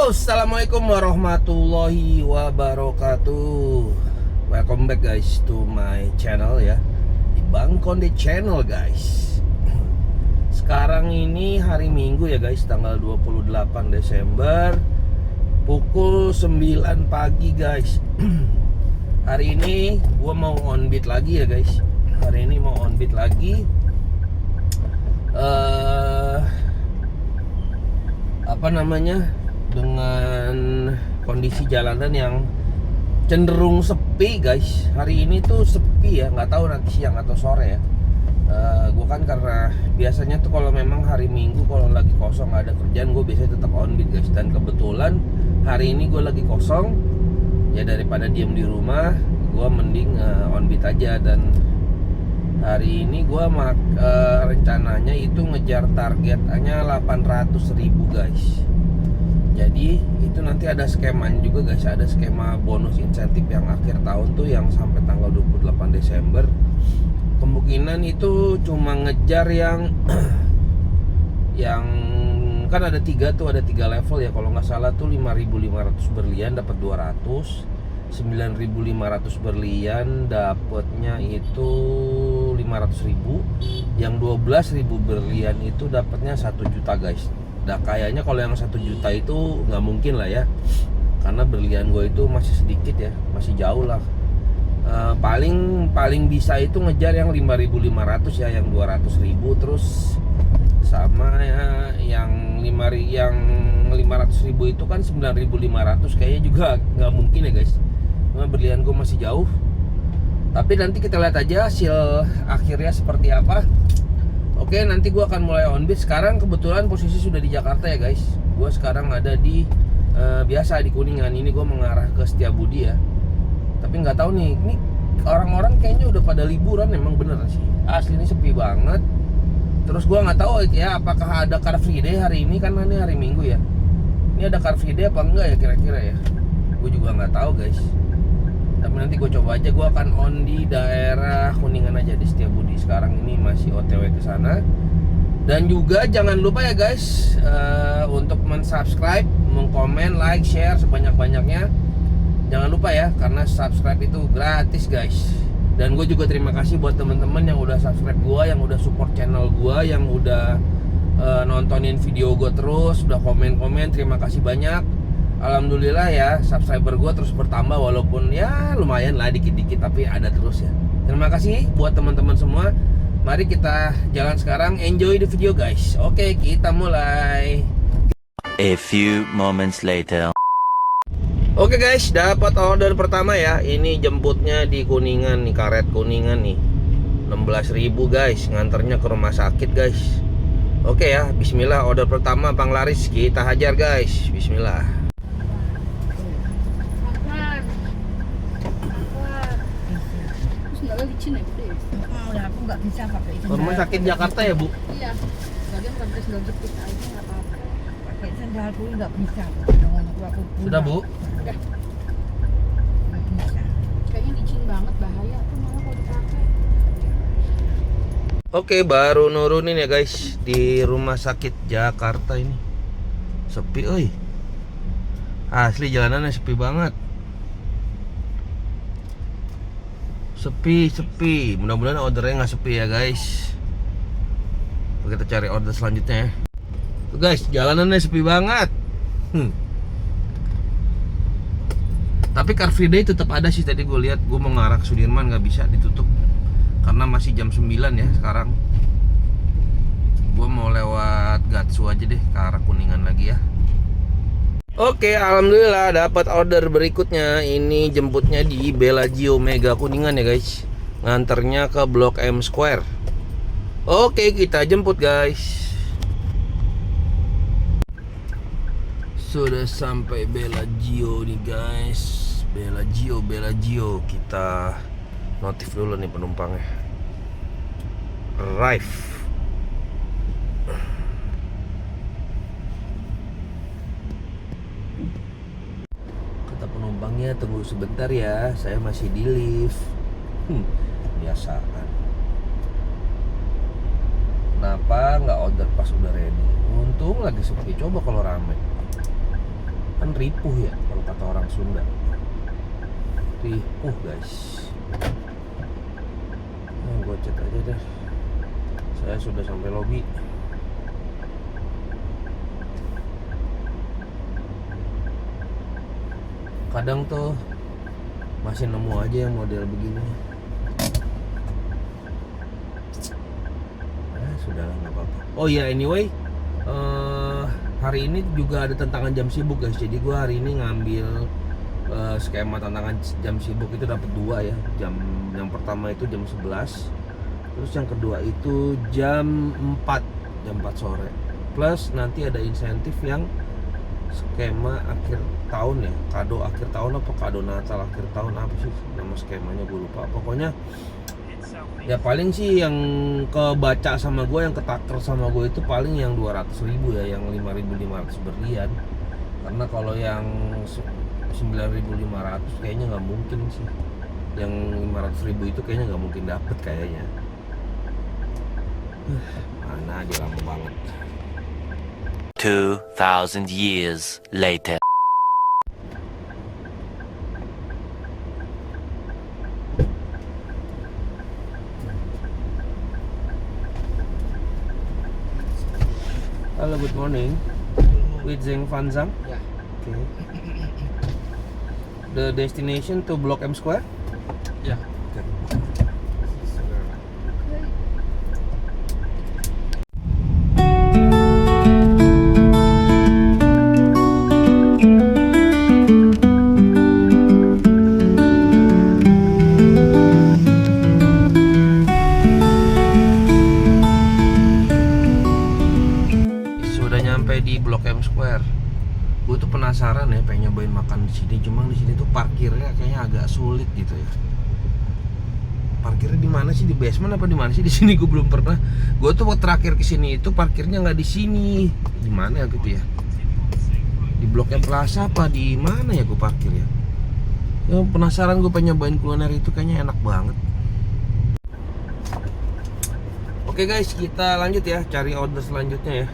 Halo, assalamualaikum warahmatullahi wabarakatuh. Welcome back guys to my channel ya, di Bang Konde Channel guys. Sekarang ini hari Minggu ya guys, tanggal 28 Desember pukul 9 pagi guys. Hari ini gua mau on beat lagi ya guys. Hari ini mau on beat lagi. Dengan kondisi jalanan yang cenderung sepi guys. Hari ini tuh sepi ya, nggak tahu nanti siang atau sore ya. Gue kan karena biasanya tuh kalau memang hari Minggu kalau lagi kosong nggak ada kerjaan, gue biasanya tetap on beat guys. Dan kebetulan hari ini gue lagi kosong ya, daripada diem di rumah gue mending on beat aja. Dan hari ini gue rencananya itu ngejar targetnya 800.000 guys. Jadi itu nanti ada skemanya juga guys, ada skema bonus insentif yang akhir tahun tuh yang sampai tanggal 28 Desember. Kemungkinan itu cuma ngejar yang yang kan ada tiga level ya, kalau nggak salah tuh 5.500 berlian dapat 200, 9.500 berlian dapatnya itu 500.000, yang 12.000 berlian itu dapatnya 1 juta guys. Nah kayaknya kalau yang 1 juta itu nggak mungkin lah ya, karena berlian gue itu masih sedikit ya, masih jauh lah. Paling bisa itu ngejar yang 5.500 ya, yang 200.000, terus sama ya yang 500.000 itu kan 9.500, kayaknya juga nggak mungkin ya guys, karena berlian gue masih jauh. Tapi nanti kita lihat aja hasil akhirnya seperti apa. Oke, nanti gue akan mulai on beat. Sekarang kebetulan posisi sudah di Jakarta ya guys. Gue sekarang ada di biasa di Kuningan. Ini gue mengarah ke Setiabudi ya. Tapi nggak tahu nih, ini orang-orang kayaknya udah pada liburan. Emang bener sih, asli ini sepi banget. Terus gue nggak tahu ya, apakah ada Car Free Day hari ini, karena ini hari Minggu ya. Ini ada Car Free Day apa enggak ya kira-kira ya? Gue juga nggak tahu guys. Tapi nanti gue coba aja, gue akan on di daerah Kuningan aja, di Setiabudi. Sekarang ini masih OTW ke sana. Dan juga jangan lupa ya guys, untuk mensubscribe, mengkomen, like, share sebanyak-banyaknya. Jangan lupa ya, karena subscribe itu gratis guys. Dan gue juga terima kasih buat teman-teman yang udah subscribe gue, yang udah support channel gue, yang udah nontonin video gue terus, udah komen-komen. Terima kasih banyak. Alhamdulillah ya, subscriber gue terus bertambah, walaupun ya lumayan lah dikit-dikit, tapi ada terus ya. Terima kasih buat teman-teman semua. Mari kita jalan sekarang, enjoy the video guys. Oke, kita mulai. A few moments later. Oke guys, dapat order pertama ya. Ini jemputnya di Kuningan nih, karet Kuningan nih. 16.000 guys, nganternya ke rumah sakit guys. Oke ya, bismillah, order pertama Bang Laris, kita hajar guys. Bismillah. Aku nggak bisa pakai itu. Rumah sakit Jakarta ya Bu? Iya. Bagian pakai sendal jepit aja nggak apa-apa. Pakai sendalku nggak bisa. Aku Sudah Bu? Udah. Nggak bisa. Kayaknya licin banget, bahaya tuh malah kalau dipakai. Oke, baru nurunin ya guys di rumah sakit Jakarta ini. Sepi oi. Asli jalanannya sepi banget. Sepi. Mudah-mudahan ordernya nggak sepi ya guys. Kita cari order selanjutnya ya. Tuh guys, jalanannya sepi banget. Tapi Car Free Day tetap ada sih. Tadi gue lihat, gue mengarah ke Sudirman nggak bisa, ditutup karena masih jam 9 ya sekarang. Gue mau lewat Gatsu aja deh, ke arah Kuningan lagi ya. Oke, alhamdulillah dapat order berikutnya. Ini jemputnya di Bellagio Mega Kuningan ya guys. Nganternya ke Blok M Square. Oke, kita jemput guys. Sudah sampai Bellagio nih guys. Bellagio. Kita notif dulu nih penumpangnya. Arrive. Penumpangnya tunggu sebentar ya, saya masih di lift. Biasaan. Kenapa nggak order pas udah ready? Untung lagi sepi, coba kalau rame. Kan ripuh ya kalau kata orang Sunda. Ripuh guys. Nah, gue chat aja deh. Saya sudah sampai lobi. Kadang tuh masih nemu aja yang model begini. Sudahlah, nggak apa-apa. Oh ya, anyway, hari ini juga ada tantangan jam sibuk guys. Jadi gue hari ini ngambil skema tantangan jam sibuk itu dapat 2 ya. Yang pertama itu jam 11, terus yang kedua itu jam 4 sore. Plus nanti ada insentif yang skema akhir tahun ya, kado akhir tahun apa kado Natal akhir tahun, apa sih nama skemanya gue lupa. Pokoknya ya paling sih yang kebaca sama gue, yang ketaker sama gue itu paling yang 200.000 ya, yang 5.500 berlian. Karena kalau yang 9.500 kayaknya nggak mungkin sih. Yang 500.000 itu kayaknya nggak mungkin dapet kayaknya. Mana dia lama banget. 2,000 years later. Hello, good morning. With Zeng Van Zang. Yeah. Okay. The destination to Blok M Square. Yeah. Okay. Sudah nyampe di Blok M Square. Gue tuh penasaran ya, pengen nyobain makan di sini. Cuma di sini tuh parkirnya kayaknya agak sulit gitu ya. Parkirnya di mana sih, di basement apa di mana sih? Di sini gue belum pernah. Gue tuh terakhir ke sini itu parkirnya nggak di sini. Di mana ya gitu ya? Di Blok M Plaza apa di mana ya gue parkir ya? Ya penasaran, gue pengen nyobain kuliner itu, kayaknya enak banget. Oke guys, kita lanjut ya, cari order selanjutnya ya.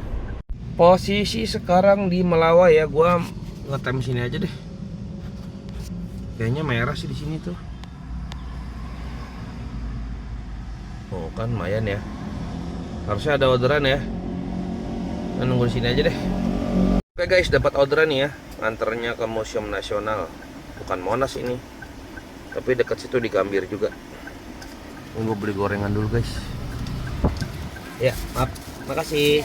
Posisi sekarang di Melawai ya, gua ngetem sini aja deh. Kayaknya merah sih di sini tuh. Oh kan lumayan ya. Harusnya ada orderan ya. Kita nunggu di sini aja deh. Oke guys, dapat orderan nih ya. Nganternya ke Museum Nasional. Bukan Monas ini. Tapi dekat situ di Gambir juga. Tunggu beli gorengan dulu guys. Ya, maaf. Makasih.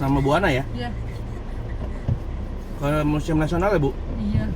Nama Bu Ana ya? Iya. Ke Museum Nasional ya Bu? Iya.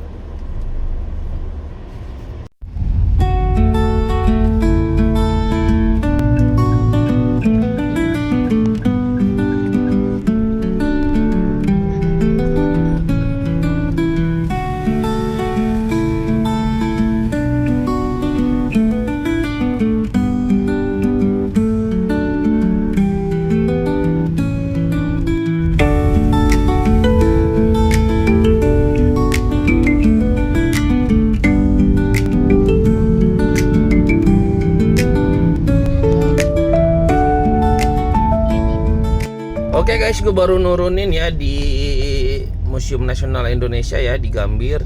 Oke guys, gue baru nurunin ya di Museum Nasional Indonesia ya di Gambir.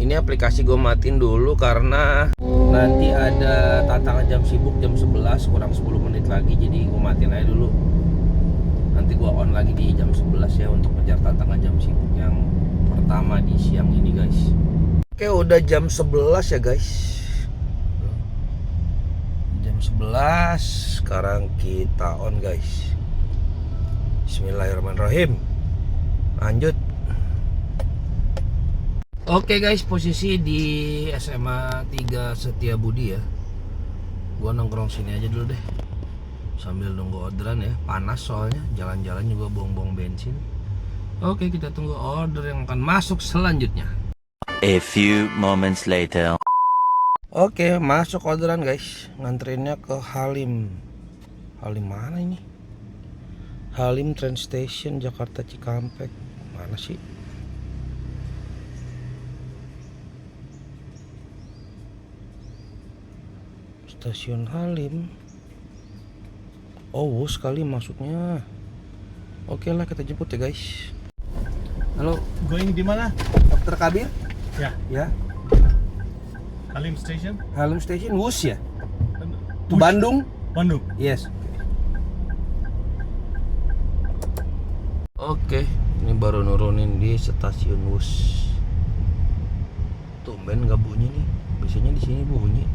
Ini aplikasi gue matiin dulu karena nanti ada tantangan jam sibuk jam 11 kurang 10 menit lagi. Jadi gue matiin aja dulu. Nanti gue on lagi di jam 11 ya untuk ngejar tantangan jam sibuk yang pertama di siang ini guys. Oke, udah jam 11 ya guys. Jam 11 sekarang kita on guys. Bismillahirrahmanirrahim. Lanjut. Oke guys, posisi di SMA 3 Setiabudi ya. Gua nongkrong sini aja dulu deh, sambil nunggu orderan ya. Panas soalnya, jalan-jalan juga buang-buang bensin. Oke, kita tunggu order yang akan masuk selanjutnya. A few moments later. Oke, masuk orderan guys. Nganterinnya ke Halim. Halim mana ini? Halim Train Station Jakarta Cikampek. Mana sih? Stasiun Halim. Oh, sekali masuknya. Oke lah, kita jemput ya guys. Halo, Going di mana? Dokter Kabir? Ya, Ya, Halim Station. Halim Station, Wus ya? Tuh Wush. Bandung? Bandung. Yes. Oke, ini baru nurunin di stasiun Wus. Tumben nggak bunyi nih. Biasanya di sini bunyi.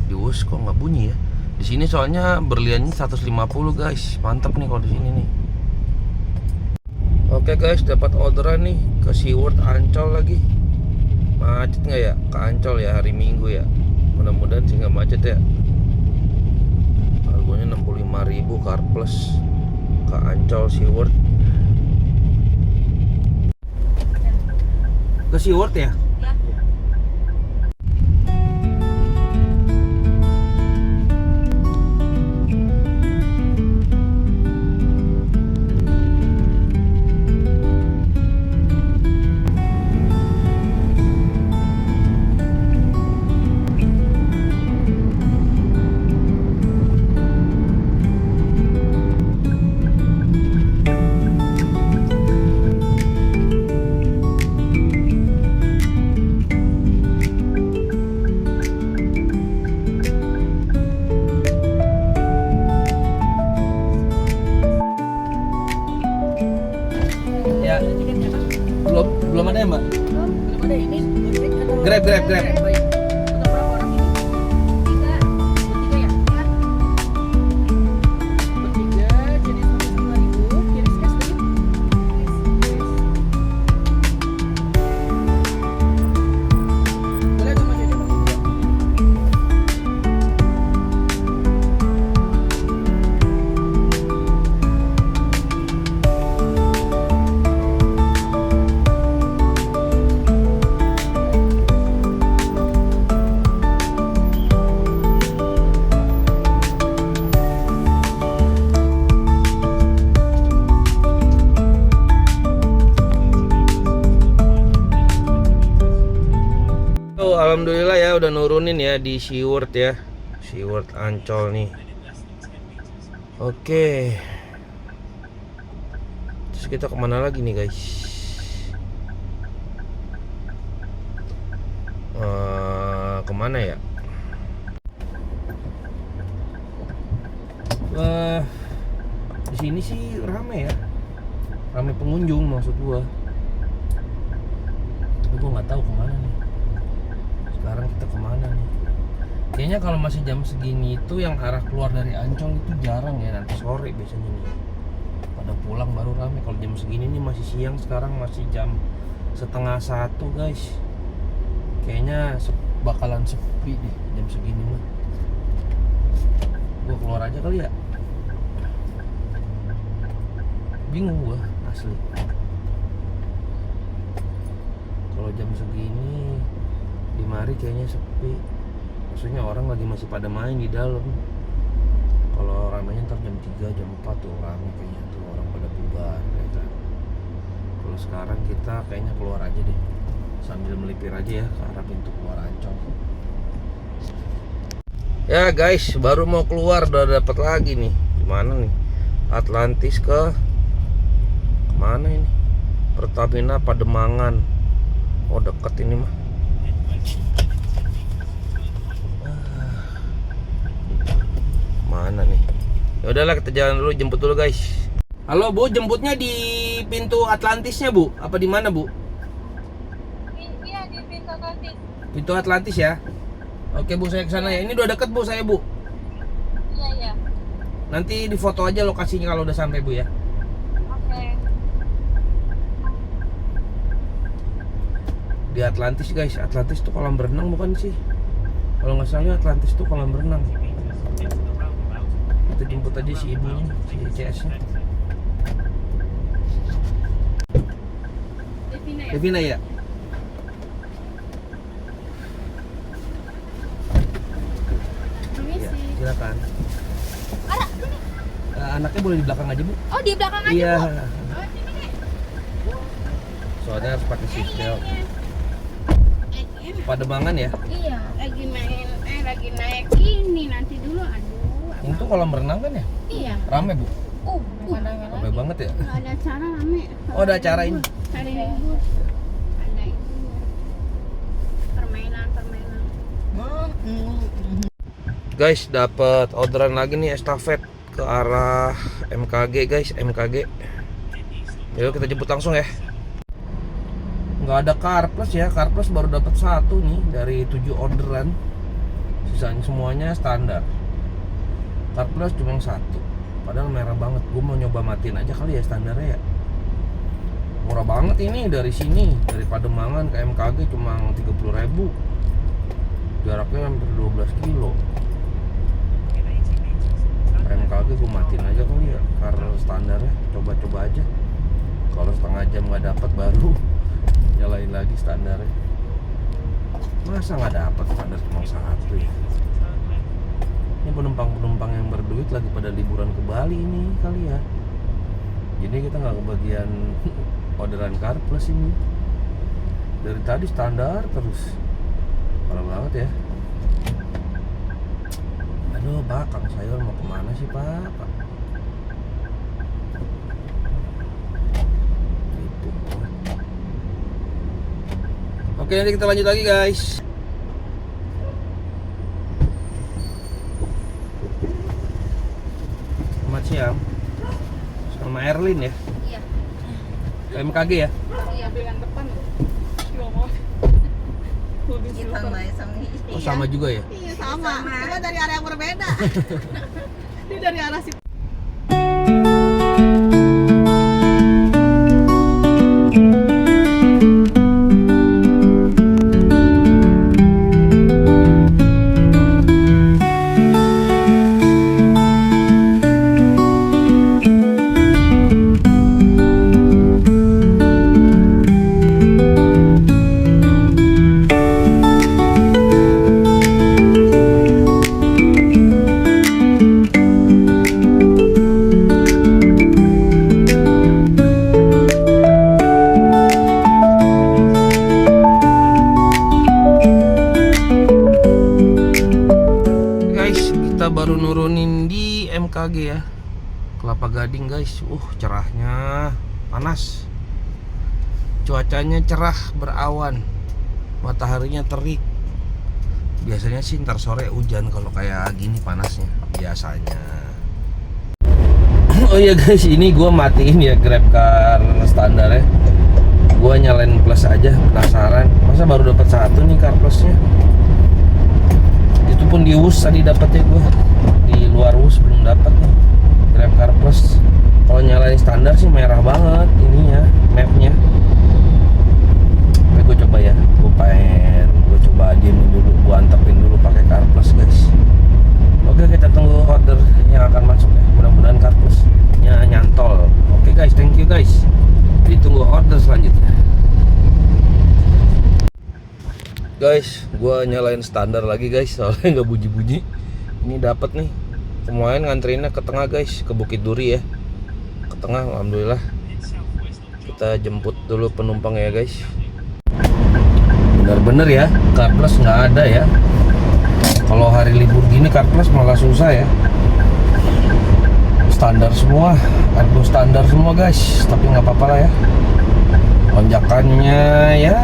Di Wus kok nggak bunyi ya? Di sini soalnya berliannya 150 guys. Mantap nih kalau di sini nih. Oke guys, dapat orderan nih ke SeaWorld Ancol lagi. Macet nggak ya? Ke Ancol ya hari Minggu ya. Mudah-mudahan sih nggak macet ya. Harganya 65.000 Car Plus ke Ancol SeaWorld. Ke SeaWorld ya? Ya, belum ada ya mbak? Belum ada ini. Grab. Untuk berapa orang ini? Bertiga ya? Bertiga, jadi 105.000. Kiris cash tadi? Boleh sama Dede bang? Oh, alhamdulillah ya udah nurunin ya di SeaWorld ya. SeaWorld Ancol nih. Oke. Terus kita kemana lagi nih guys? Kemana ya? Wah, di sini sih rame ya. Rame pengunjung maksud gua. Tapi gua nggak tahu kemana nih. Sekarang kita kemana nih? Kayaknya kalau masih jam segini itu yang arah keluar dari Ancol itu jarang ya. Nanti sore biasanya nih pada pulang baru rame. Kalau jam segini nih masih siang. Sekarang masih jam 12:30 guys. Kayaknya bakalan sepi deh jam segini mah. Gua keluar aja kali ya. Bingung gua asli. Kalau jam segini di mari kayaknya sepi. Maksudnya orang lagi masih pada main di dalam. Kalau ramainya ntar jam 3, jam 4 tuh rame kayaknya tuh orang pada bubar ya kan. Kalau sekarang kita kayaknya keluar aja deh. Sambil melipir aja ya ke arah pintu keluar Ancol. Ya guys, baru mau keluar udah dapat lagi nih. Gimana nih? Atlantis ke mana ini? Pertamina Pademangan. Oh, deket ini mah. Mana nih? Ya udahlah kita jalan dulu, jemput dulu guys. Halo Bu, jemputnya di pintu Atlantisnya Bu? Apa di mana Bu? Iya, di pintu Atlantis. Pintu Atlantis ya. Oke Bu, saya kesana ya. Ini udah deket Bu, saya Bu. Iya. Nanti di foto aja lokasinya kalau udah sampai Bu ya. Oke. Di Atlantis guys. Atlantis tuh kolam berenang bukan sih? Kalau nggak salah Atlantis tuh kolam berenang. Kita jemput aja si ibunya, si CS-nya. Devina ya? Ya, silakan. Ada sini. Anaknya boleh di belakang aja Bu? Oh, di belakang aja, Iya. Bu. Oh, sini deh. Soalnya harus pakai seatbelt. Pademangan ya? Iya, lagi naik ini nanti dulu. Aduh. Ini tuh kolam renang kan ya? Iya. Rame Bu? Ramai banget ya. Ada acara rame. Oh, ada acara ini. Hari libur. Ada itu. Permainan. Guys, dapat orderan lagi nih estafet ke arah MKG guys, MKG. Yuk kita jemput langsung ya. Nggak ada CarPlus ya, CarPlus baru dapat 1 nih dari 7 orderan. Sisanya semuanya standar. CarPlus cuma 1. Padahal merah banget. Gue mau nyoba matiin aja kali ya standarnya ya. Murah banget ini dari sini, dari Pademangan ke MKG cuma 30.000. Jaraknya hampir 12 kilo. MKG gue matiin aja kali ya, karena standarnya coba-coba aja. Kalau setengah jam nggak dapat baru nyalain lagi standarnya. Masa nggak dapat standar cuma 1 ya? Ini penumpang-penumpang yang berduit lagi pada liburan ke Bali ini kali ya. Jadi kita nggak kebagian orderan CarPlus ini. Dari tadi standar terus. Parah banget ya. Aduh Pak, Kang Sayur mau kemana sih Pak? Gitu. Oke, nanti kita lanjut lagi guys. Selamat siang. Sama Erlin ya? Iya. MKG ya? Iya, yang depan. Oh sama juga ya? Iya sama. Cuma dari area yang berbeda. Dia dari arah situ. Baru nurunin di MKG ya, Kelapa Gading guys. Cerahnya, panas, cuacanya cerah berawan, mataharinya terik. Biasanya sih ntar sore hujan kalau kayak gini panasnya biasanya. Oh iya guys, ini gue matiin ya GrabCar standar ya. Gue nyalain plus aja, penasaran. Masa baru dapat 1 nih CarPlusnya. Itu pun di WUS tadi dapatnya gue. Di luar WUS belum dapat nih GrabCar Plus. Kalau nyalain standar sih merah banget ininya, mapnya. Tapi gue coba ya, gue coba diemin dulu, gue antepin dulu pakai CarPlus guys. Oke, kita tunggu order yang akan masuk ya. Mudah-mudahan CarPlusnya nyantol. Oke guys, thank you guys. Ditunggu order selanjutnya. Guys, gue nyalain standar lagi guys, soalnya nggak bunyi-bunyi. Ini dapat nih. Semuanya ngantrinnya ke tengah guys, ke Bukit Duri ya. Ke tengah, alhamdulillah. Kita jemput dulu penumpang ya guys. Bener-bener ya, CarPlus nggak ada ya. Kalau hari libur gini CarPlus malah susah ya. Standar semua, kartu standar semua guys. Tapi nggak apa-apa lah ya.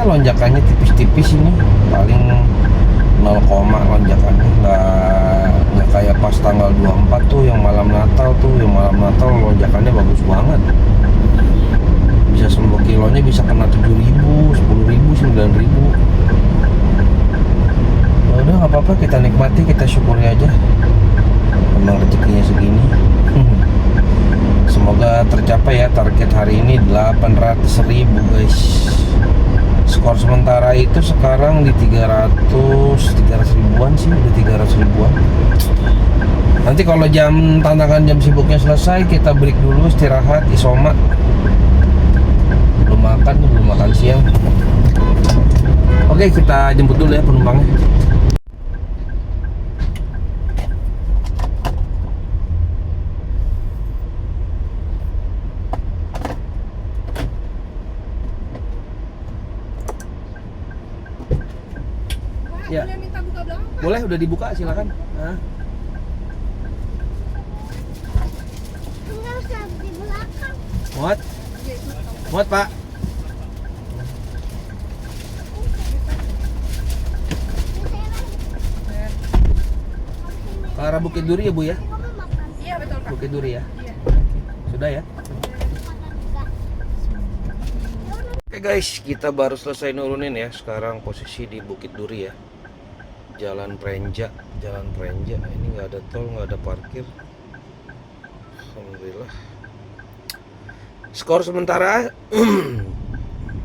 Lonjakannya tipis-tipis ini, paling 0, lonjakannya nggak kayak pas tanggal 24 tuh yang malam Natal lonjakannya bagus banget. Bisa 10 kilonya bisa kena 7.000, 10.000, 9.000. Ya udah nggak apa-apa, kita nikmati, kita syukuri aja. Memang rezekinya segini. Semoga tercapai ya target hari ini 800.000 guys. Skor sementara itu sekarang di 300 ribuan sih, udah 300 ribuan. Nanti kalau tantangan jam sibuknya selesai, kita break dulu, istirahat, isomat. Belum makan siang. Oke, kita jemput dulu ya penumpangnya. Ya. Boleh minta buka belakang? Boleh, udah dibuka, silakan. Nah. Kamu harus Muat? Muat, Pak? Ke arah Bukit Duri ya, Bu ya? Iya betul Kak. Bukit Duri ya? Iya. Sudah ya? Oke guys, kita baru selesai nurunin ya. Sekarang posisi di Bukit Duri ya. Jalan Prenja. Ini nggak ada tol, nggak ada parkir. Alhamdulillah. Skor sementara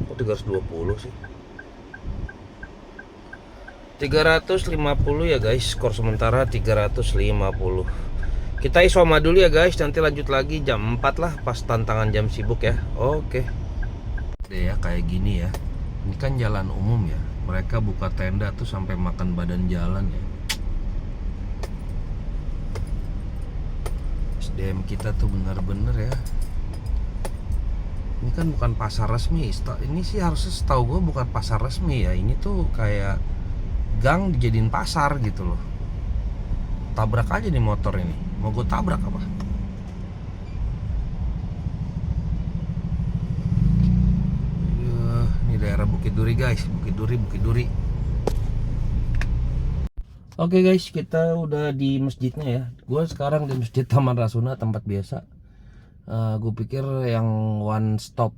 kok 320 sih? 350 ya guys. Skor sementara 350. Kita isoma dulu ya guys. Nanti lanjut lagi jam 4 lah, pas tantangan jam sibuk ya. Oke. Deh ya kayak gini ya. Ini kan jalan umum ya. Mereka buka tenda tuh sampai makan badan jalan ya. SDM kita tuh bener-bener ya. Ini kan bukan pasar resmi. Ini sih harusnya setahu gue bukan pasar resmi ya. Ini tuh kayak gang dijadiin pasar gitu loh. Tabrak aja nih motor ini. Mau gue tabrak apa? Ini daerah Bukit Duri guys. Bukit Duri. Oke guys, kita udah di masjidnya ya. Gue sekarang di Masjid Taman Rasuna, tempat biasa. Gue pikir yang one stop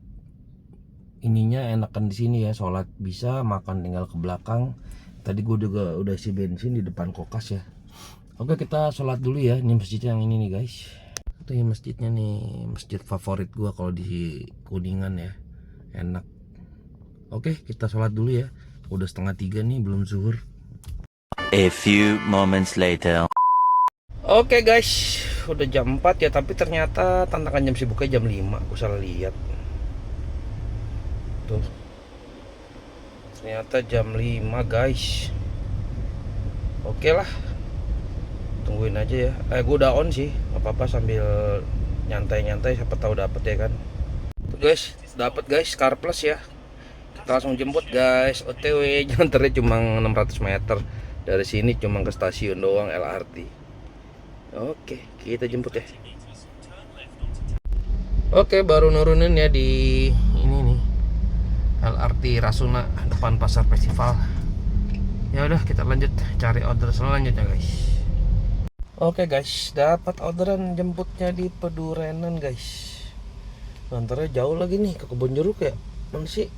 ininya enakan di sini ya. Sholat bisa, makan tinggal ke belakang. Tadi gue juga udah isi bensin di depan kokas ya. Oke, kita sholat dulu ya. Ini masjid yang ini nih guys. Itu ya masjidnya nih, masjid favorit gue kalau di Kuningan ya. Enak. Oke, kita sholat dulu ya. Udah 2:30 nih, belum zuhur. A few moments later. Oke guys, udah jam 4 ya. Tapi ternyata tantangan jam sibuknya jam 5. Gue salah lihat. Tuh, ternyata jam 5 guys. Oke lah, tungguin aja ya. Gue udah on sih, apa-apa sambil nyantai-nyantai. Siapa tahu dapet ya kan. Tuh guys, dapet guys, Car Plus ya. Kita langsung jemput guys. OTW, nganternya cuma 600 meter. Dari sini cuma ke stasiun doang, LRT. Oke, kita jemput ya. Oke, baru nurunin ya di ini nih, LRT Rasuna depan Pasar Festival. Ya udah, kita lanjut cari order selanjutnya guys. Oke guys, dapat orderan jemputnya di Pedurenan guys. Nganternya jauh lagi nih, ke Kebon Jeruk ya. Mana sih?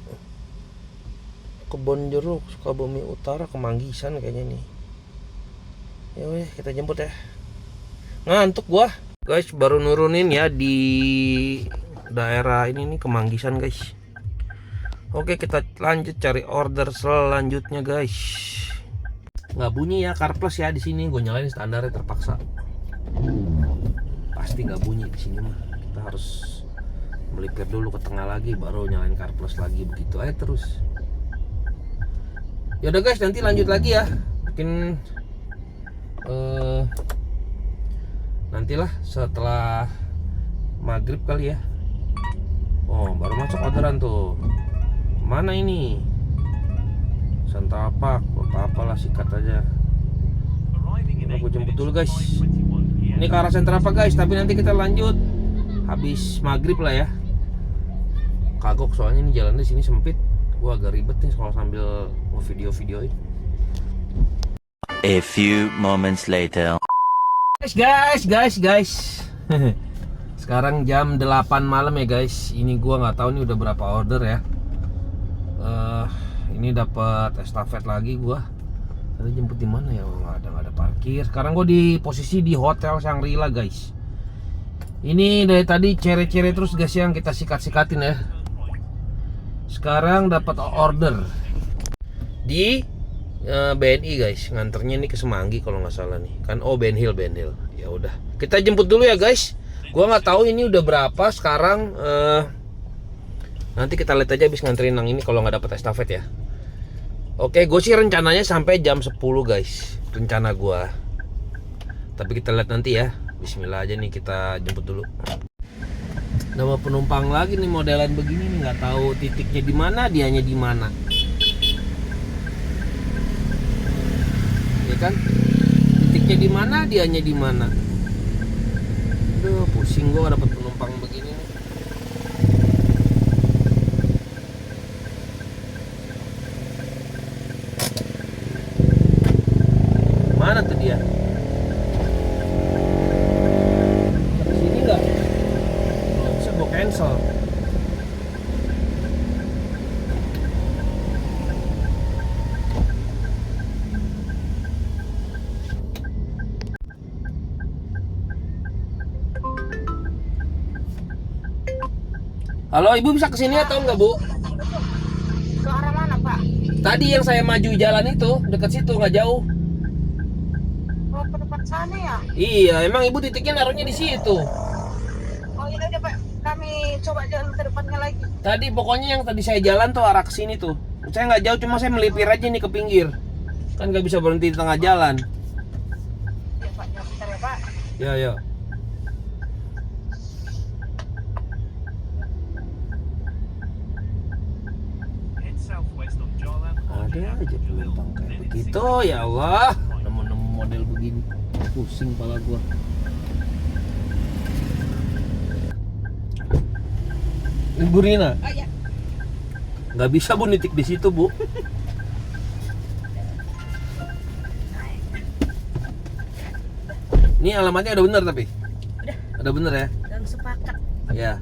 Kebon Jeruk, Sukabumi Utara, Kemanggisan kayaknya nih. Ya udah, kita jemput ya. Ngantuk gua. Guys, baru nurunin ya di daerah ini nih, Kemanggisan guys. Oke, kita lanjut cari order selanjutnya guys. Nggak bunyi ya Car Plus ya di sini. Gue nyalain standarnya terpaksa. Pasti nggak bunyi di sini mah. Kita harus melipir dulu ke tengah lagi, baru nyalain Car Plus lagi, begitu aja terus. Ya udah guys, nanti lanjut lagi ya. Mungkin nantilah setelah maghrib kali ya. Oh, baru masuk orderan tuh. Mana ini? Santapak, apa-apalah, sikat aja. Aku jemput dulu guys. Ini ke arah Sentrapak guys, tapi nanti kita lanjut habis maghrib lah ya. Kagok soalnya ini jalannya sini sempit. Gua agak ribet nih kalau sambil video-videoin. A few moments later. Guys. Sekarang jam 8 malam ya guys. Ini gua nggak tahu nih udah berapa order ya. Ini dapat estafet lagi gua. Tadi jemput di mana ya? Nggak ada parkir. Sekarang gua di posisi di Hotel Shangri-La guys. Ini dari tadi cere-cere terus guys yang kita sikat-sikatin ya. Sekarang dapat order di BNI guys. Nganternya nih ke Semanggi kalau nggak salah nih. Kan Ben Hill. Ya udah, kita jemput dulu ya guys. Gua nggak tahu ini udah berapa sekarang. Nanti kita lihat aja habis nganterin yang ini kalau nggak dapat estafet ya. Oke, gue sih rencananya sampai jam 10 guys. Rencana gua. Tapi kita lihat nanti ya. Bismillah aja nih, kita jemput dulu. Nama penumpang lagi nih modelan begini nih, nggak tahu titiknya di mana, dianya di mana. Ya kan? Titiknya di mana, dianya di mana. Aduh, pusing gua dapat penumpang begini nih. Mana tuh dia? Sini nggak? Nggak bisa, gue cancel. Halo, ibu bisa kesini atau enggak, Bu? Ke arah mana, Pak? Tadi yang saya maju jalan itu, dekat situ, nggak jauh. Oh, ke depan sana ya? Iya, emang ibu titiknya naruhnya di situ. Oh, ini udah, Pak. Kami coba jalan ke depannya lagi. Tadi pokoknya yang tadi saya jalan tuh arah kesini tuh. Saya nggak jauh, cuma saya melipir aja nih ke pinggir. Kan nggak bisa berhenti di tengah jalan. Ya, Pak. Ya, bentar ya, Pak. Ya, ya. Ada aja penumpang kayak begitu, ya Allah. Nemu-nemu model begini, pusing kepala gua. Bu Rina, Oh ya. nggak bisa Bu nitik di situ, Bu. Ini alamatnya udah bener tapi? Udah bener ya? Dan sepakat. Ya,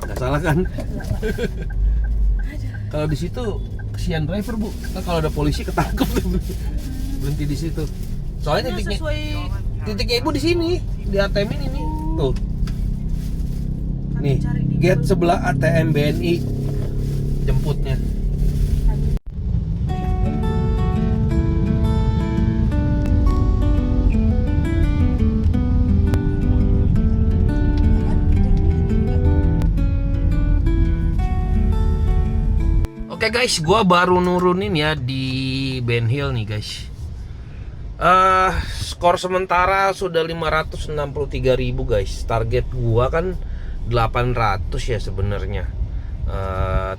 nggak salah kan? Kalau di situ kesian driver, Bu. Kan kalau ada polisi ketangkep tuh. Berhenti di situ. Soalnya titiknya titiknya Ibu di sini, di ATM ini nih. Tuh. Nih, gate sebelah ATM BNI jemputnya. Oke guys, gua baru nurunin ya di Ben Hill nih guys. Skor sementara sudah 563.000 guys. Target gua kan 800 ya sebenarnya.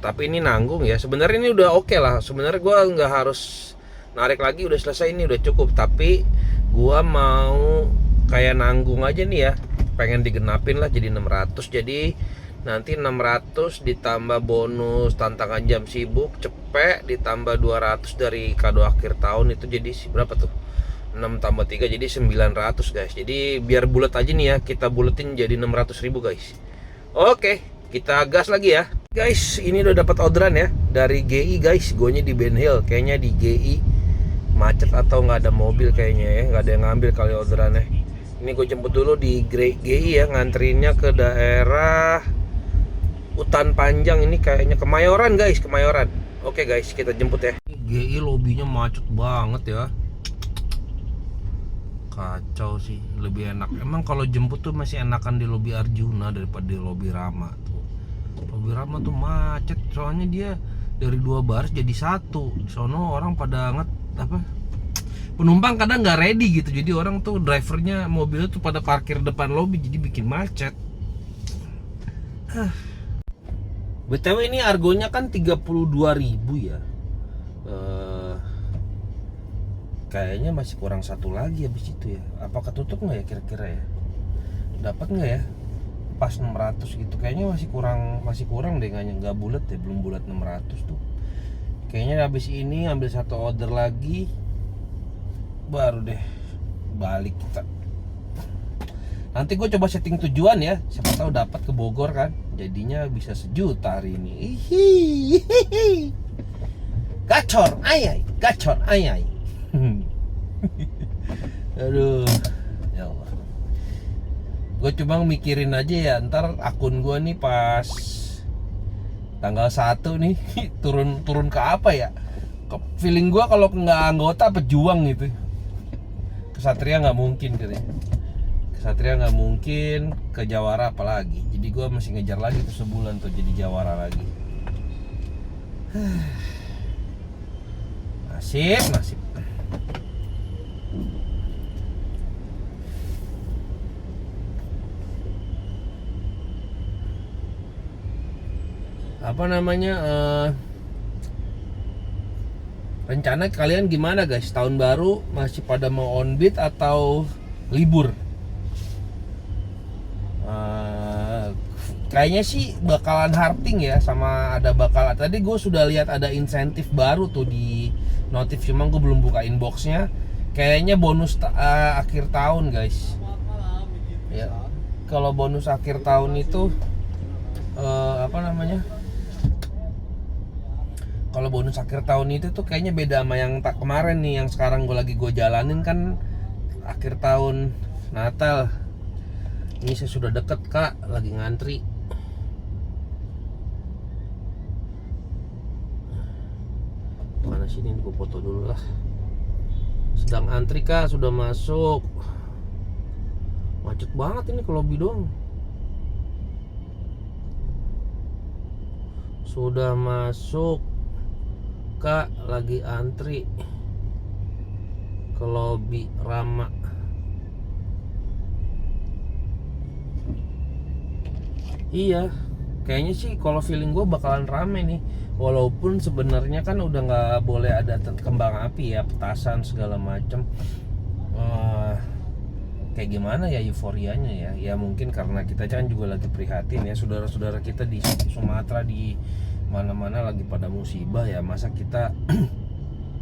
Tapi ini nanggung ya. Sebenarnya ini udah oke lah. Sebenarnya gua nggak harus narik lagi, udah selesai, ini udah cukup. Tapi gua mau kayak nanggung aja nih ya. Pengen digenapin lah jadi 600. Jadi nanti 600 ditambah bonus tantangan jam sibuk cepet ditambah 200 dari kado akhir tahun, itu jadi berapa tuh? 6 tambah 3 jadi 900 guys. Jadi biar bulat aja nih ya, kita buletin jadi 600.000 guys. Oke, kita gas lagi ya guys. Ini udah dapat orderan ya dari GI guys. Gonya di Ben Hill, kayaknya di GI macet atau nggak ada mobil kayaknya ya, nggak ada yang ngambil kali orderannya. Ini gue jemput dulu di GI ya, nganterinnya ke daerah Hutan Panjang, ini kayaknya Kemayoran guys, Kemayoran. Oke guys, kita jemput ya. GI lobbynya macet banget ya. Kacau sih, lebih enak. Emang kalau jemput tuh masih enakan di lobi Arjuna daripada di lobi Rama tuh. Lobi Rama tuh macet, soalnya dia dari 2 baris jadi 1. Di sono orang pada penumpang kadang nggak ready gitu. Jadi orang tuh drivernya mobilnya tuh pada parkir depan lobi, jadi bikin macet. BTW ini argonya kan 32.000 ya. Kayaknya masih kurang satu lagi habis itu ya. Apa ketutup nggak ya kira-kira ya? Dapat nggak ya? Pas 600 gitu. Kayaknya masih kurang deh, nggak bulat ya, belum bulat 600 tuh. Kayaknya habis ini ambil satu order lagi, baru deh balik kita. Nanti gue coba setting tujuan ya, siapa tahu dapat ke Bogor kan, jadinya bisa 1 juta hari ini. Hihihi. Gacor ayai, gacor ayai. Aduh, ya Allah. Gue cuma mikirin aja ya, ntar akun gue nih pas tanggal 1 nih turun ke apa ya? Feeling gue kalau nggak anggota pejuang gitu. Kesatria nggak mungkin katanya. Kesatria nggak mungkin, ke Jawara apalagi. Jadi gue masih ngejar lagi tuh sebulan tuh jadi Jawara lagi. Nasib. Apa namanya? Rencana kalian gimana guys? Tahun baru masih pada mau on beat atau libur? Kayaknya sih bakalan harting ya, sama ada tadi gue sudah lihat ada insentif baru tuh di notif, cuma gue belum buka inboxnya. kayaknya bonus akhir tahun guys. Ya, kalau bonus akhir tahun itu apa namanya? Kalau bonus akhir tahun itu tuh kayaknya beda sama yang tak kemarin nih, yang sekarang gue jalanin kan akhir tahun Natal. Ini saya sudah deket kak, lagi ngantri. Mana sih ini, gue foto dulu lah. Sedang antri kak, sudah masuk. Macet banget ini ke lobby doang. Sudah masuk kak, lagi antri ke lobby Rama. Iya, kayaknya sih kalau feeling gue bakalan rame nih. Walaupun sebenarnya kan udah nggak boleh ada kembang api ya, petasan segala macam. Kayak gimana ya euforianya ya? Ya mungkin karena kita kan juga lagi prihatin ya, saudara-saudara kita di Sumatera, di mana-mana lagi pada musibah ya. Masa kita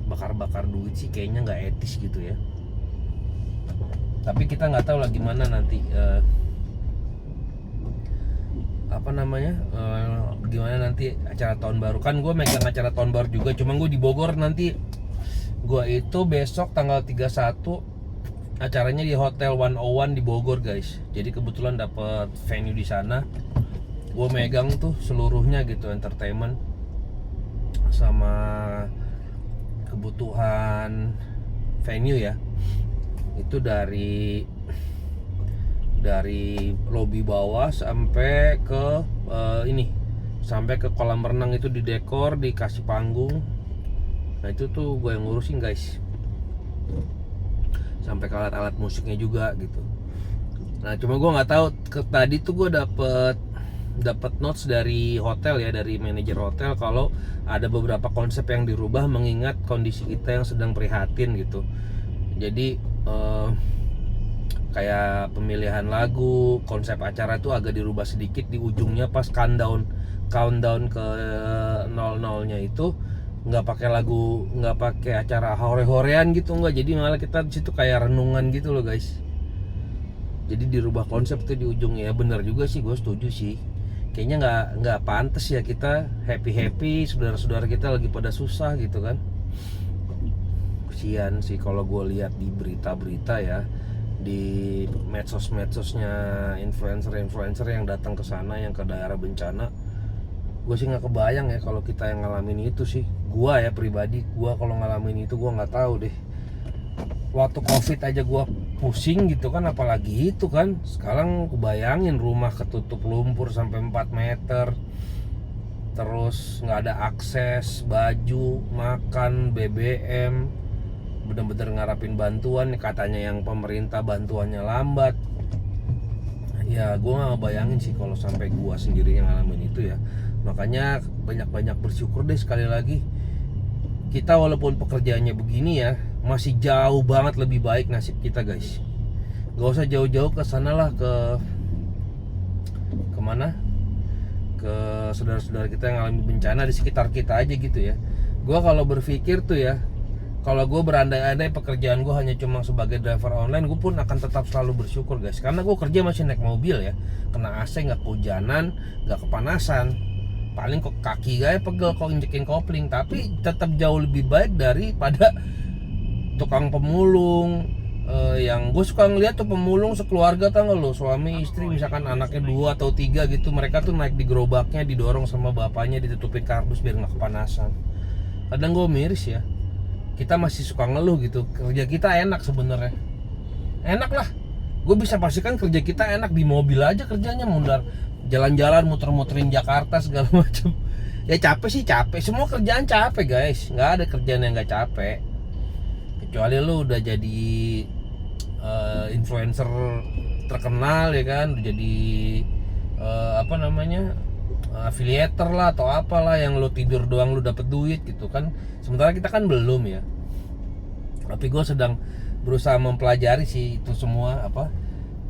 bakar-bakar duit sih kayaknya nggak etis gitu ya. Tapi kita nggak tahu lah gimana nanti apa namanya, gimana nanti acara tahun baru. Kan gue megang acara tahun baru juga, cuma gue di Bogor nanti. Gue itu besok tanggal 31 acaranya di Hotel 101 di Bogor guys. Jadi kebetulan dapet venue di sana. Gue megang tuh seluruhnya gitu, entertainment sama kebutuhan venue ya. Itu dari lobi bawah sampai ke sampai ke kolam renang itu didekor, dikasih panggung. Nah itu tuh gue yang ngurusin guys, sampai ke alat-alat musiknya juga gitu. Nah cuma gue nggak tahu, tadi tuh gue dapet notes dari hotel ya, dari manajer hotel, kalau ada beberapa konsep yang dirubah mengingat kondisi kita yang sedang prihatin gitu. Jadi kayak pemilihan lagu, konsep acara itu agak dirubah sedikit di ujungnya pas countdown ke 00-nya itu nggak pakai lagu, nggak pakai acara hore-horean gitu, nggak. Jadi malah kita di situ kayak renungan gitu loh guys. Jadi dirubah konsep tuh di ujungnya. Ya bener juga sih, gue setuju sih. Kayaknya nggak pantas ya kita happy saudara-saudara kita lagi pada susah gitu kan. Kesian sih kalau gue lihat di berita-berita ya, di medsos-medsosnya influencer yang datang ke sana, yang ke daerah bencana. Gue sih nggak kebayang ya kalau kita yang ngalamin itu sih. Gue ya pribadi, gue kalau ngalamin itu gue nggak tahu deh. Waktu COVID aja gue pusing gitu kan, apalagi itu kan. Sekarang kebayangin rumah ketutup lumpur sampai 4 meter, terus nggak ada akses baju, makan, BBM, bener-bener ngarapin bantuan. Katanya yang pemerintah bantuannya lambat. Ya gue nggak bayangin sih kalau sampai gue sendiri yang ngalamin itu ya. Makanya banyak-banyak bersyukur deh sekali lagi. Kita walaupun pekerjaannya begini ya, masih jauh banget lebih baik nasib kita guys. Gak usah jauh-jauh ke sana lah, kemana? Ke saudara-saudara kita yang alami bencana di sekitar kita aja gitu ya. Gue kalau berpikir tuh ya, kalau gue berandai-andai pekerjaan gue hanya cuma sebagai driver online, gue pun akan tetap selalu bersyukur guys. Karena gue kerja masih naik mobil ya, kena AC, nggak kehujanan, nggak kepanasan. Paling kok kaki gaya pegel kok injekin kopling, tapi tetap jauh lebih baik daripada tukang pemulung. Yang gue suka ngeliat tuh pemulung sekeluarga, tau gak lo, suami istri misalkan anaknya 2 atau 3 gitu, mereka tuh naik di gerobaknya, didorong sama bapaknya, ditutupin kardus biar nggak kepanasan. Kadang gue miris ya, kita masih suka ngeluh gitu. Kerja kita enak sebenarnya, enak lah. Gue bisa pastikan kerja kita enak, di mobil aja kerjanya, mundar jalan-jalan muter-muterin Jakarta segala macam. Ya capek sih capek, semua kerjaan capek guys, nggak ada kerjaan yang nggak capek. Kecuali lu udah jadi influencer terkenal ya kan, udah jadi apa namanya, affiliator lah atau apalah, yang lu tidur doang lu dapet duit gitu kan. Sementara kita kan belum ya. Tapi gue sedang berusaha mempelajari sih itu semua, apa,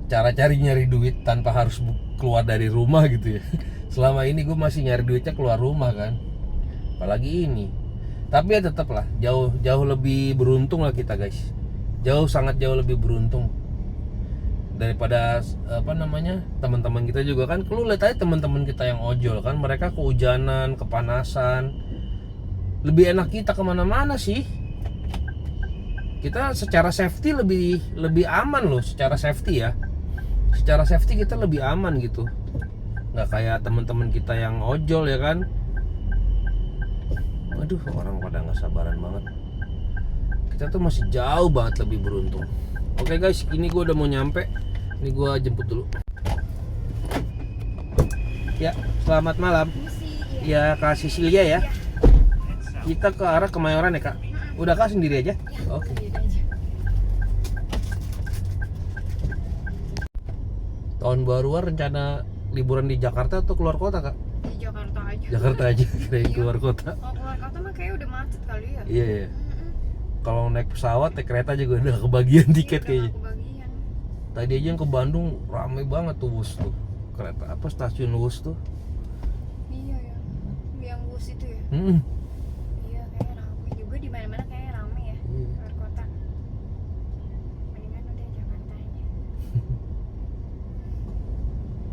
cara cari nyari duit tanpa harus keluar dari rumah gitu ya. Selama ini gue masih nyari duitnya keluar rumah kan, apalagi ini. Tapi ya tetap lah jauh lebih beruntung lah kita guys. sangat jauh lebih beruntung daripada teman-teman kita juga kan. Lu lihat aja teman-teman kita yang ojol kan, mereka kehujanan, kepanasan. Lebih enak kita kemana-mana sih. Kita secara safety lebih aman loh, secara safety ya. Secara safety kita lebih aman gitu. Nggak kayak teman-teman kita yang ojol ya kan. Aduh, orang pada nggak sabaran banget. Kita tuh masih jauh banget lebih beruntung. Oke guys, ini gue udah mau nyampe. Ini gue jemput dulu. Ya, selamat malam. Ya, Kak Cecilia ya. Kita ke arah Kemayoran ya Kak. Udah Kak sendiri aja? Oke. Tahun baruan rencana liburan di Jakarta atau keluar kota Kak? Di Jakarta aja. Jakarta aja, kirain keluar kota. Kalau keluar kota mah kayak udah macet kali ya. Iya, iya. Kalau naik pesawat, naik kereta juga udah kebagian tiket kayaknya. Kebagian. Tadi aja yang ke Bandung rame banget tuh Wus tuh. Kereta apa stasiun Wus tuh? Iya ya. Yang bus itu ya. Iya kayak rame juga, di mana-mana kayak rame ya. Keluar kota. Mendingan udah Jakarta aja.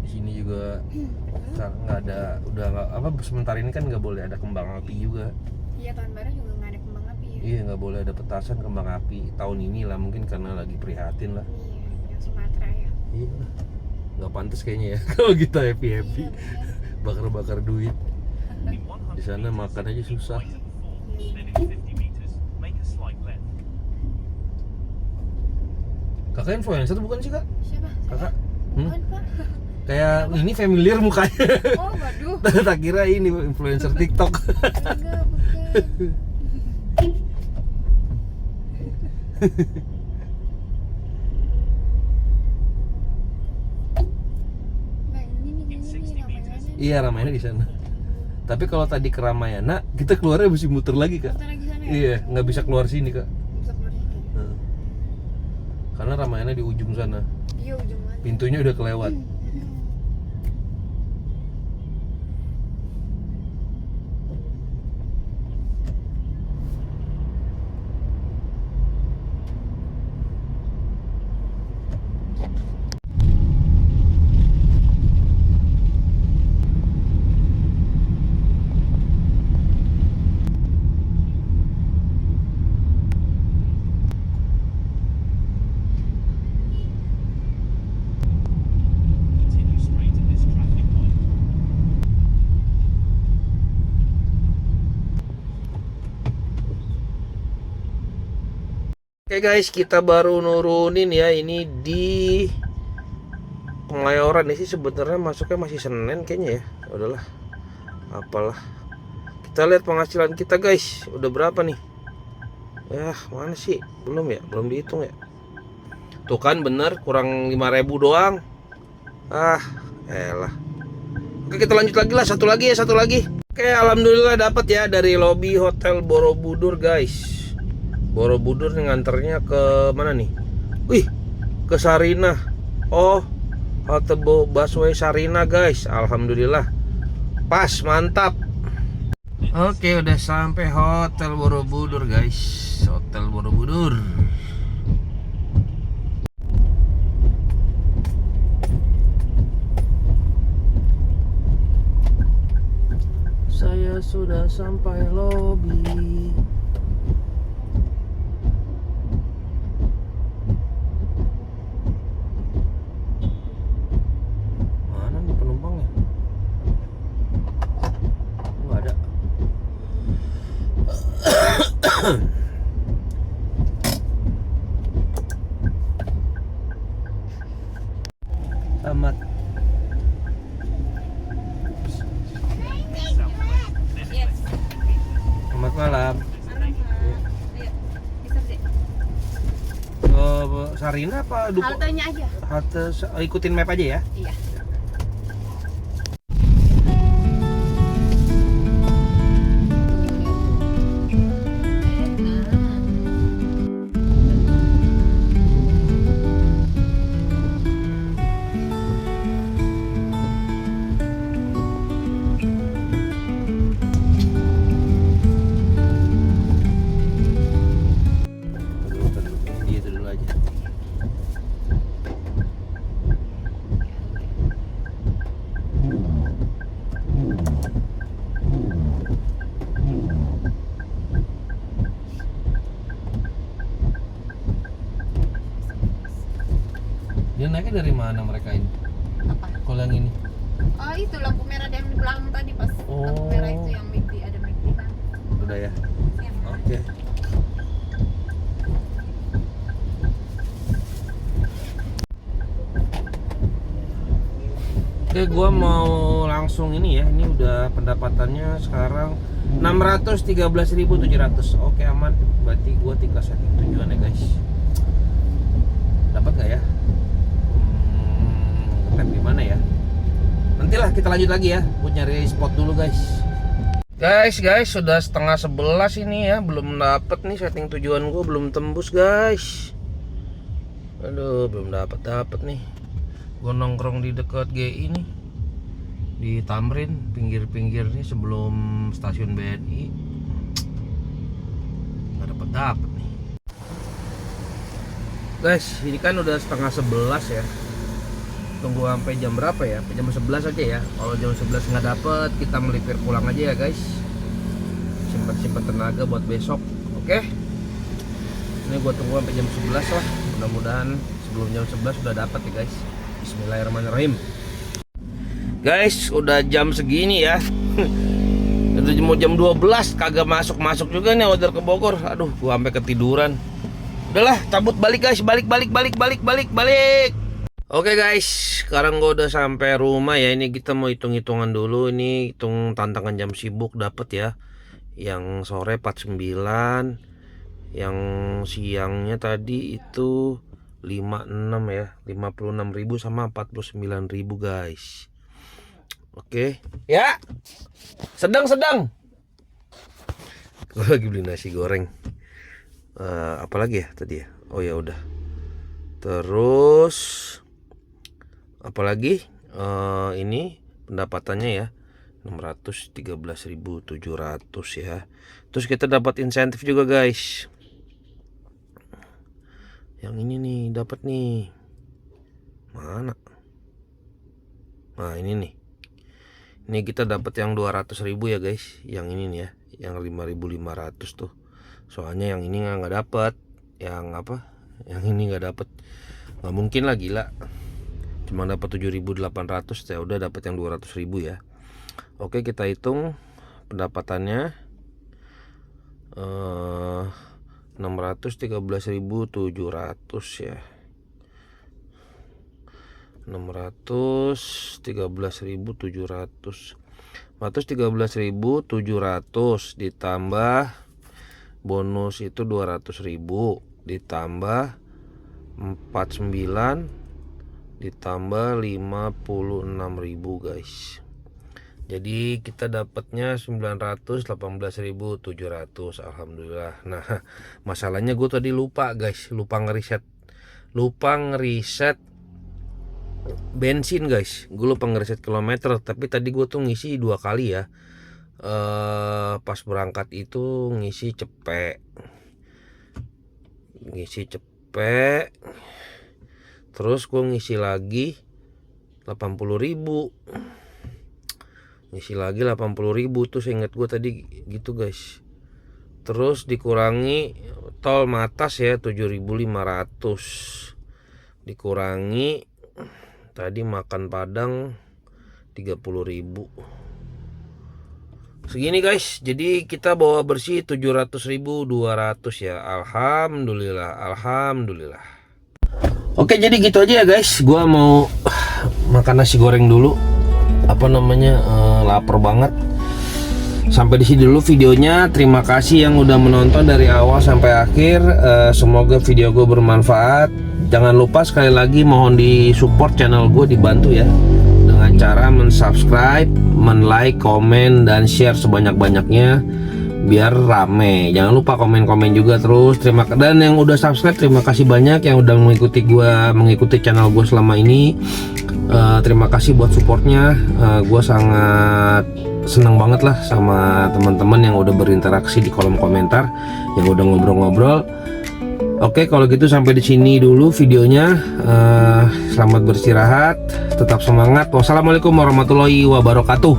Di sini juga nggak ada, udah nggak apa, sementara ini kan nggak boleh ada kembang api juga. Iya, tahun baru juga nggak ada kembang api ya. Iya, nggak boleh ada petasan kembang api tahun ini lah, mungkin karena lagi prihatin lah. Iya, yang Sumatera ya. Iya, nggak pantas kayaknya ya kalau kita happy Iya, bener. bakar duit. Di sana makan aja susah. Kakak influencer bukan sih Kak? Siapa? Kakak? Bukan, Pak. Kayak ini familiar mukanya. Oh, waduh. Tak kira ini influencer TikTok. Enggak, bukan. Nah, ini Ramayana. Iya, Ramayana di sana. Tapi kalau tadi ke Ramayana, kita keluarnya mesti muter lagi Kak. Muter lagi sana ya? Iya, nggak bisa keluar sini Kak. Bisa keluar sini. Nah. Karena Ramayana di ujung sana. Iya, ujung mana? Pintunya udah kelewat. Oke guys, kita baru nurunin ya, ini di Kemayoran. Ini sih sebenarnya masuknya masih Senin kayaknya ya. Udahlah, apalah. Kita lihat penghasilan kita guys, udah berapa nih? Ya mana sih? Belum ya, belum dihitung ya. Tuh kan bener, kurang 5.000 doang. Ah, elah. Oke, kita lanjut lagi lah, satu lagi. Oke, alhamdulillah dapat ya dari lobi Hotel Borobudur guys. Borobudur nih nganternya ke mana nih? Wih, ke Sarinah. Oh, halte busway Sarinah guys. Alhamdulillah. Pas, mantap. Oke, udah sampai Hotel Borobudur guys. Hotel Borobudur. Saya sudah sampai lobi. Selamat. Selamat malam. Ke Sarinah apa Duku? Haltenya aja. Halte, ikutin map aja ya. Iya. Dia dulu dari mana mereka ini? Apa? Kalau yang ini? Oh itu lampu merah yang di belakang tadi pas lampu merah itu yang McD, ada McD kan. Udah ya. Ya. Oke. Oke, gua mau langsung ini ya. Ini udah pendapatannya sekarang 613.700. Oke, aman. Berarti gua tinggal setting tujuan ya, guys. Dapat gak ya? Ngetem gimana ya? Nantilah kita lanjut lagi ya. Gua nyari spot dulu, guys. Guys, sudah setengah 11 ini ya. Belum dapet nih setting tujuan gua, belum tembus, guys. Aduh, belum dapet nih. Gue nongkrong di dekat GI nih, di Tamrin, pinggir-pinggir nih sebelum stasiun BNI. Nggak dapet nih. Guys, ini kan udah setengah 11 ya. Tunggu sampai jam berapa ya? Sampai jam 11 aja ya. Kalau jam 11 nggak dapet, kita melipir pulang aja ya, guys. Simpan tenaga buat besok. Oke. Ini gue tunggu sampai jam 11 lah. Mudah-mudahan sebelum jam 11 sudah dapat ya, guys. Bismillahirrahmanirrahim. Guys, udah jam segini ya. Udah mau jam 12, kagak masuk juga nih order ke Bogor. Aduh, gua sampai ketiduran. Udahlah, cabut balik guys, balik. Oke guys, sekarang gua udah sampai rumah ya. Ini kita mau hitung-hitungan dulu. Ini hitung tantangan jam sibuk dapat ya. Yang sore 49, yang siangnya tadi itu 56 ya, 56.000 sama 49.000 guys. Oke ya, sedang gue lagi beli nasi goreng. Apalagi ya tadi ya, oh ya udah. Terus apalagi ini pendapatannya ya 613.700 ya. Terus kita dapat insentif juga guys. Yang ini nih dapat nih. Mana? Nah, ini nih. Ini kita dapat yang 200.000 ya, guys. Yang ini nih ya, yang 5.500 tuh. Soalnya yang ini nggak dapat. Yang apa? Yang ini nggak dapat. Nggak mungkin lah, gila. Cuma dapat 7.800, ya udah dapat yang 200.000 ya. Oke, kita hitung pendapatannya. 613.700 ya. 613.700 ditambah bonus itu 200.000 ditambah 49 ditambah 56.000 guys. Jadi kita dapatnya 918.700. Alhamdulillah. Nah, masalahnya gue tadi lupa guys, lupa ngeriset bensin guys. Gue lupa ngeriset kilometer. Tapi tadi gue tuh ngisi 2 kali ya. Pas berangkat itu ngisi cepet. Terus gue ngisi lagi 80.000. Ngisi lagi 80.000 tuh seingat gue tadi gitu guys. Terus dikurangi tol Matas ya 7.500. Dikurangi tadi makan Padang 30.000. Segini guys. Jadi kita bawa bersih 700.200 ya. Alhamdulillah. Oke, jadi gitu aja ya guys. Gua mau makan nasi goreng dulu. Lapar banget. Sampai di sini dulu videonya. Terima kasih yang udah menonton dari awal sampai akhir. Semoga video gue bermanfaat. Jangan lupa sekali lagi mohon di support channel gue, dibantu ya dengan cara mensubscribe, like, komen, dan share sebanyak-banyaknya biar rame. Jangan lupa komen-komen juga terus. Dan yang udah subscribe terima kasih banyak. Yang udah mengikuti channel gue selama ini. Terima kasih buat supportnya. Gue sangat senang banget lah sama teman-teman yang udah berinteraksi di kolom komentar, yang udah ngobrol-ngobrol. Oke, kalau gitu sampai di sini dulu videonya. Selamat beristirahat, tetap semangat. Wassalamualaikum warahmatullahi wabarakatuh.